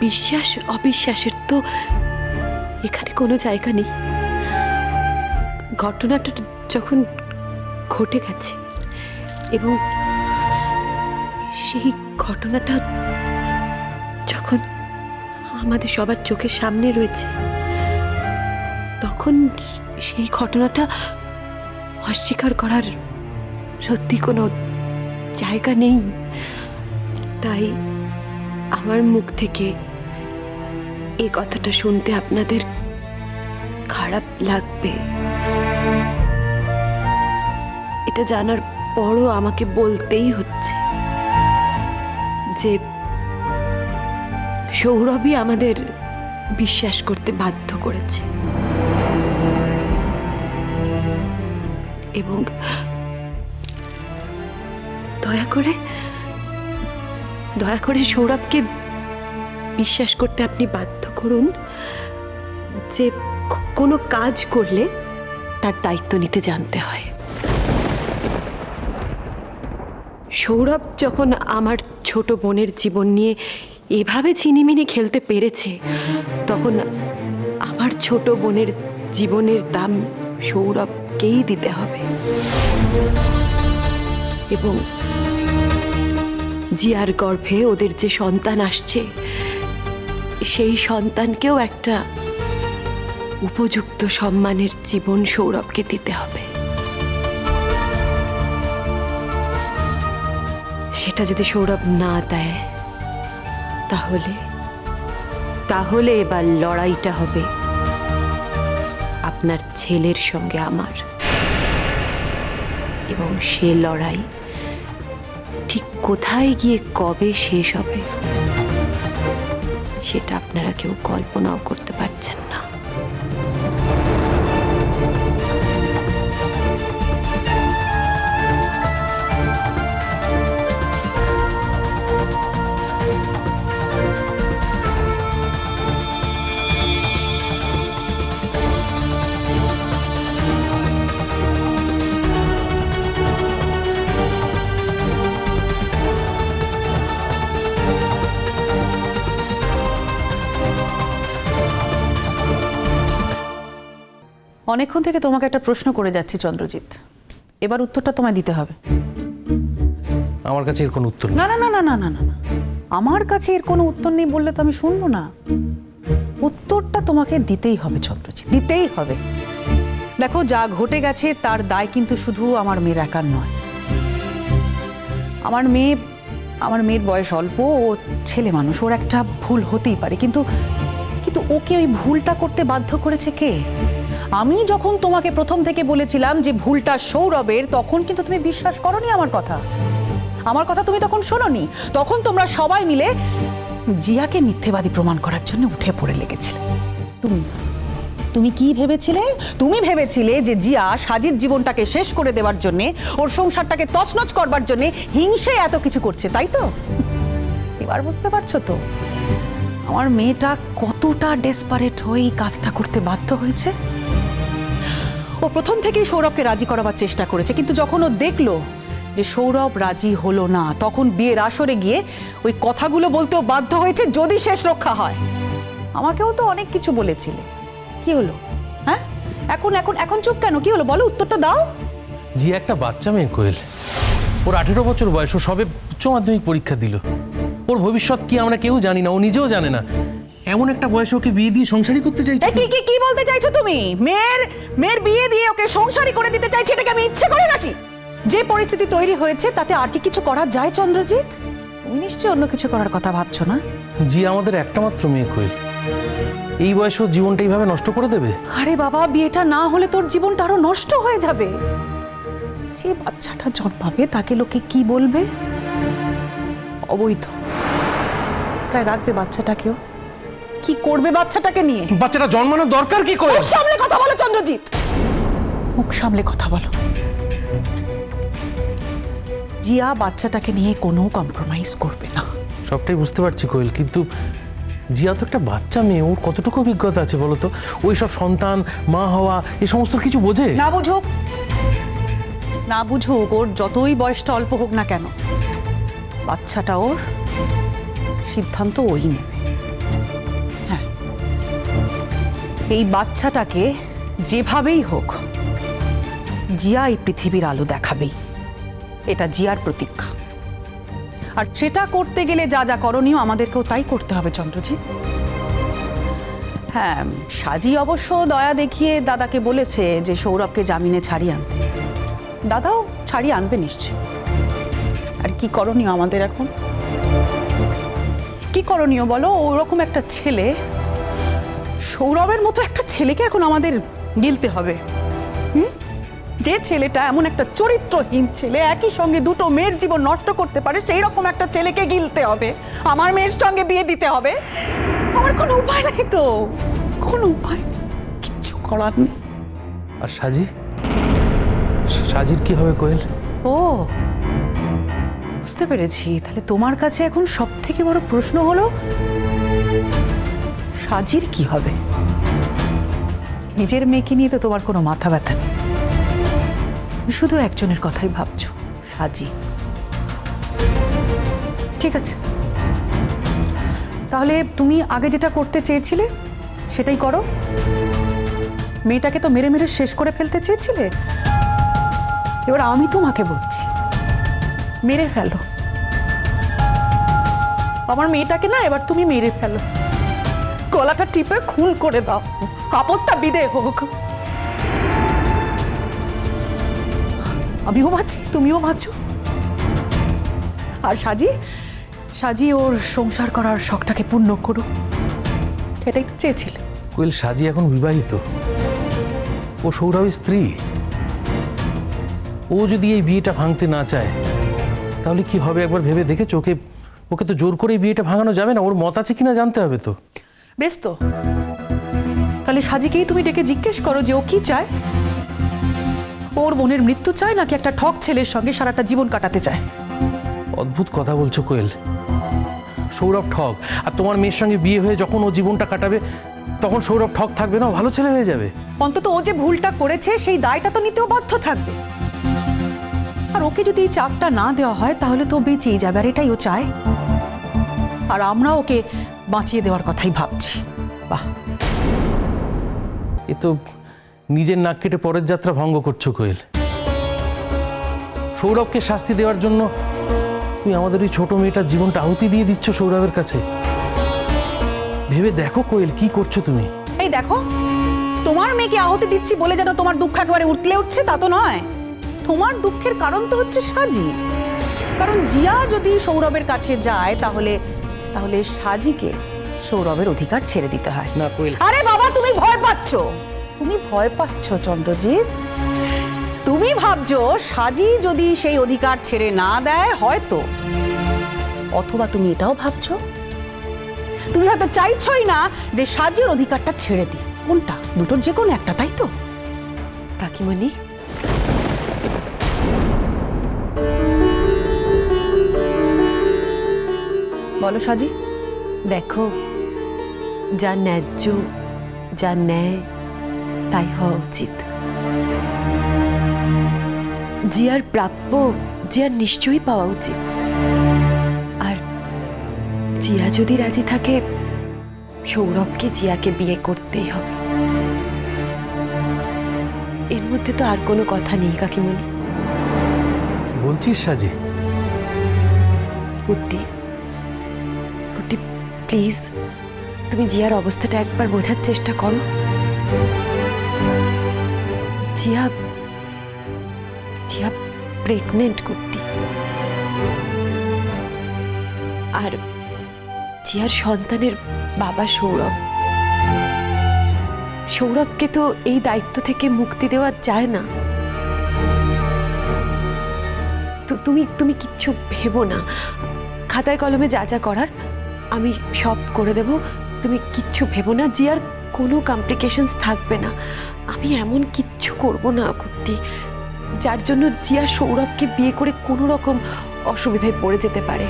বিশ্বাস অবিশ্বাসের তো এখানে কোনো জায়গা নেই। ঘটনাটা যখন ঘটে গেছে এবং সেই ঘটনাটা যখন আমাদের সবার চোখের সামনে রয়েছে, তখন সেই ঘটনাটা অস্বীকার করার সত্যি কোনো জায়গা নেই। তাই আমার মুখ থেকে এই কথাটা শুনতে আপনাদের খারাপ লাগবে, এটা জানার পরও আমাকে বলতেই হচ্ছে যে সৌরভই আমাদের বিশ্বাস করতে বাধ্য করেছে। এবং দয়া করে সৌরভকে বিশ্বাস করতে আপনি বাধ্য করুন যে কোনো কাজ করলে তার দায়িত্ব নিতে জানতে হয়। সৌরভ যখন আমার ছোট বোনের জীবন নিয়ে এভাবে ছিনিমিনি খেলতে পেরেছে, তখন আমার ছোট বোনের জীবনের দাম সৌরভকেই দিতে হবে। এবং জিয়ার গর্ভে ওদের যে সন্তান আসছে, সেই সন্তানকেও একটা উপযুক্ত সম্মানের জীবন সৌরভকে দিতে হবে। সেটা যদি সৌরভ না দেয়, তাহলে এবার লড়াইটা হবে আপনার ছেলের সঙ্গে আমার। এবং সে লড়াই ঠিক কোথায় গিয়ে কবে শেষ হবে সেটা আপনারা কেউ কল্পনাও করতে পারছেন না। অনেকক্ষণ থেকে তোমাকে একটা প্রশ্ন করে যাচ্ছি চন্দ্রজিৎ, এবার উত্তরটা তোমায় দিতে হবে। আমার কাছে এর কোনো উত্তর নেই। না না না না না না না, আমার কাছে এর কোনো উত্তর নেই বললে তো আমি শুনবো না। উত্তরটা তোমাকে দিতেই হবে চন্দ্রজিৎ, দিতেই হবে। দেখো, যা ঘটে গেছে তার দায় কিন্তু শুধু আমার মেয়ের একার নয়। আমার মেয়ের বয়স অল্প, ও ছেলে মানুষ, ওর একটা ভুল হতেই পারে, কিন্তু ওকে ওই ভুলটা করতে বাধ্য করেছে কে? আমি যখন তোমাকে প্রথম থেকে বলেছিলাম যে ভুলটা সৌরভের, তখন কিন্তু তুমি বিশ্বাস করোনি আমার কথা তুমি তখন শোনোনি। তখন তোমরা সবাই মিলে জিয়াকে মিথ্যেবাদী প্রমাণ করার জন্য উঠে পড়ে লেগেছিলে। তুমি কি ভেবেছিলে? তুমি ভেবেছিলে যে জিয়া সাজিদ জীবনটাকে শেষ করে দেওয়ার জন্য, ওর সংসারটাকে তছনছ করবার জন্য হিংসে এত কিছু করছে, তাই তো? এবার বুঝতে পারছো তো আমার মেয়েটা কতটা ডেসপারেট হয়ে এই কাজটা করতে বাধ্য হয়েছে? ও প্রথম থেকেই সৌরভকে রাজি করাবার চেষ্টা করেছে, কিন্তু যখন ও দেখলো যে সৌরভ রাজি হলো না, তখন বিয়ের আসরে গিয়ে ওই কথাগুলো বলতেও বাধ্য হয়েছে, যদি শেষ রক্ষা হয়। আমাকেও তো অনেক কিছু বলেছিলে, কি হলো? হ্যাঁ, এখন চুপ কেন? কি হলো বলো, উত্তরটা দাও। জি, একটা বাচ্চা মেয়ে কোয়েল, ওর 18 বছর বয়স, ও সবে উচ্চ মাধ্যমিক পরীক্ষা দিল। ওর ভবিষ্যৎ কি আমরা কেউ জানি না, ও নিজেও জানে না। এমন একটা বয়সে ওকে বিয়ে দিয়ে সংসারই করতে চাইছো? কি বলতে চাইছো তুমি? মেয়ের বিয়ে দিয়ে ওকে সংসারই করে দিতে চাইছি, এটাকে আমি ইচ্ছে করে নাকি? যে পরিস্থিতি তৈরি হয়েছে তাতে আর কি কিছু করা যায় চন্দ্রজিৎ? তুমি নিশ্চয়ই অন্য কিছু করার কথা ভাবছো না? জি, আমাদের একটা মাত্র মেয়ে কোয়েল, এই বয়সে ওর জীবনটা এইভাবে নষ্ট করে দেবে? আরে বাবা, বিয়েটা না হলে তোর জীবনটা আরো নষ্ট হয়ে যাবে। যে বাচ্চাটা জন্মাবে তাকে লোকে কি বলবে? অবৈধ। তাই রাখবে বাচ্চাটাকেও? কি করবে বাচ্চাটাকে নিয়ে? বাচ্চাটা জন্মানোর দরকার কি করে? মুখ সামলে কথা বলো চন্দ্রজিৎ, মুখ সামলে কথা বলো। জিয়া বাচ্চাটাকে নিয়ে কোনো কম্প্রোমাইজ করবে না। সবটাই বুঝতে পারছি কোয়েল, কিন্তু জিয়া তো একটা বাচ্চা মেয়ে, ওর কতটুকু অভিজ্ঞতা আছে বলো তো? ওই সব সন্তান, মা হওয়া, এই সমস্ত কিছু বোঝে? না বুঝুক, ওর যতই বয়সটা অল্প হোক না কেন, বাচ্চাটা ওর, সিদ্ধান্ত ওই নেবে। এই বাচ্চাটাকে যেভাবেই হোক জিয়া এই পৃথিবীর আলো দেখাবেই, এটা জিয়ার প্রতীক্ষা। আর সেটা করতে গেলে যা যা করণীয় আমাদেরকেও তাই করতে হবে চন্দ্রজিৎ। হ্যাঁ, সাজি অবশ্য দয়া দেখিয়ে দাদাকে বলেছে যে সৌরভকে জামিনে ছাড়িয়ে আনতে। দাদাও ছাড়িয়ে আনবে নিশ্চয়। আর কি করণীয় আমাদের এখন? কি করণীয় বলো? ওরকম একটা ছেলে, সৌরভের মতো একটা ছেলেকে এখন আমাদের গিলতে হবে। যে ছেলেটা এমন একটা চরিত্রহীন ছেলে, একই সঙ্গে দুটো মেয়ের জীবন নষ্ট করতে পারে, সেই রকম একটা ছেলেকে গিলতে হবে, আমার মেয়ের সঙ্গে বিয়ে দিতে হবে। আমার কোনো উপায় নেই তো, কোনো উপায় নেই, কিচ্ছু করার নেই। আর সাজির কি হবে কোয়েল? ও, বুঝতে পেরেছি। তাহলে তোমার কাছে এখন সব থেকে বড় প্রশ্ন হলো সাজির কি হবে? নিজের মেয়েকে নিয়ে তো তোমার কোনো মাথা ব্যথা নেই, তুমি শুধু একজনের কথাই ভাবছো, সাজি। ঠিক আছে, তাহলে তুমি আগে যেটা করতে চেয়েছিলে সেটাই করো। মেয়েটাকে তো মেরে মেরে শেষ করে ফেলতে চেয়েছিলে, এবার আমি তোমাকে বলছি মেরে ফেলো আমার মেয়েটাকে। না, এবার তুমি মেরে ফেলো, গলাটা টিপে খুন করে দাও, আপদটা বিদে হোক। আমিও বাঁচি, তুমিও বাঁচো। আর সাজি ওর সংসার করার শখটাকে পূর্ণ করুক, সেটাই তো চেয়েছিলে। কোয়েল, সাজি এখন বিবাহিত, ও সৌরভের স্ত্রী। ও যদি এই বিয়েটা ভাঙতে না চায় তাহলে কি হবে একবার ভেবে দেখেছো? ওকে তো জোর করে এই বিয়েটা ভাঙানো যাবে না, ওর মত আছে কিনা জানতে হবে তো। বেশ, তো তাহলে সাজিকেই তুমি ডেকে জিজ্ঞেস করো যে ও কি চায়। ওর বোনের মৃত্যু চায় নাকি একটা ঠক ছেলের সঙ্গে সারাটা জীবন কাটাতে চায়? অদ্ভুত কথা বলছো কোয়েল। সৌরভ ঠক, আর তোমার মেয়ের সঙ্গে বিয়ে হয়ে যখন ও জীবনটা কাটাবে তখন সৌরভ ঠক থাকবে না, ও ভালো ছেলে হয়ে যাবে। অন্তত ও যে ভুলটা করেছে সেই দায়টা তো নিতেও বাধ্য থাকবে। আর ওকে যদি এই চাপটা না দেওয়া হয় তাহলে তো বেঁচেই যাবে, আর এটাই ও চায়। আর আমরা ওকে বাঁচিয়ে দেওয়ার কথাই ভাবছি। বাহ, এ তো নিজের নাক কেটে পরের যাত্রা ভঙ্গ করছো কোয়েল। সৌরভকে শাস্তি দেওয়ার জন্য তুমি আমাদের ওই ছোট মেয়েটার জীবনটা আহুতি দিয়ে দিচ্ছ সৌরভের কাছে। ভেবে দেখো কোয়েল, কি করছো তুমি? এই দেখো, তোমার মেয়েকে আহতি দিচ্ছি বলে যেন তোমার দুঃখ একেবারে উঠলে উঠছে তা তো নয়। তোমার দুঃখের কারণ তো হচ্ছে সাজি। কারণ জিয়া যদি সৌরভের কাছে যায় তাহলে সাজিকে সৌরভের অধিকার ছেড়ে দিতে হয়। না কোয়েল। আরে বাবা, তুমি ভয় পাচ্ছ, তুমি ভয় পাচ্ছ চন্দ্রজিৎ। তুমি ভাবছো সাজি যদি সেই অধিকার ছেড়ে না দেয় হয়তো, অথবা তুমি এটাও ভাবছো তুমি হয়তো চাইছই না যে সাজির অধিকারটা ছেড়ে দিই। কোনটা? দুটোর যে কোনো একটা, তাই তো? কাকিমণি, বলো সাজি। দেখো, যা ন্যায্য, যা ন্যায় তাই হওয়া উচিত। জিয়ার প্রাপ্য জিয়ার নিশ্চয়ই পাওয়া উচিত। আর জিয়া যদি রাজি থাকে সৌরভকে জিয়াকে বিয়ে করতেই হবে। এর মধ্যে তো আর কোনো কথা নেই কাকিমণি। কি বলছিস সাজি? কুট্টি, প্লিজ তুমি জিয়ার অবস্থাটা একবার বোঝার চেষ্টা করো। জিয়া প্রেগনেন্ট কুট্টি, আর জিয়ার সন্তানের বাবা সৌরভকে তো এই দায়িত্ব থেকে মুক্তি দেওয়া যায় না। তো তুমি কিচ্ছু ভেবো না, খাতায় কলমে যা যা করার আমি সব করে দেব। তুমি কিচ্ছু ভেবো না, জিয়ার কোনো কমপ্লিকেশনস থাকবে না। আমি এমন কিচ্ছু করব না কুট্টি যার জন্য জিয়া সৌরভকে বিয়ে করে কোনো রকম অসুবিধায় পড়ে যেতে পারে।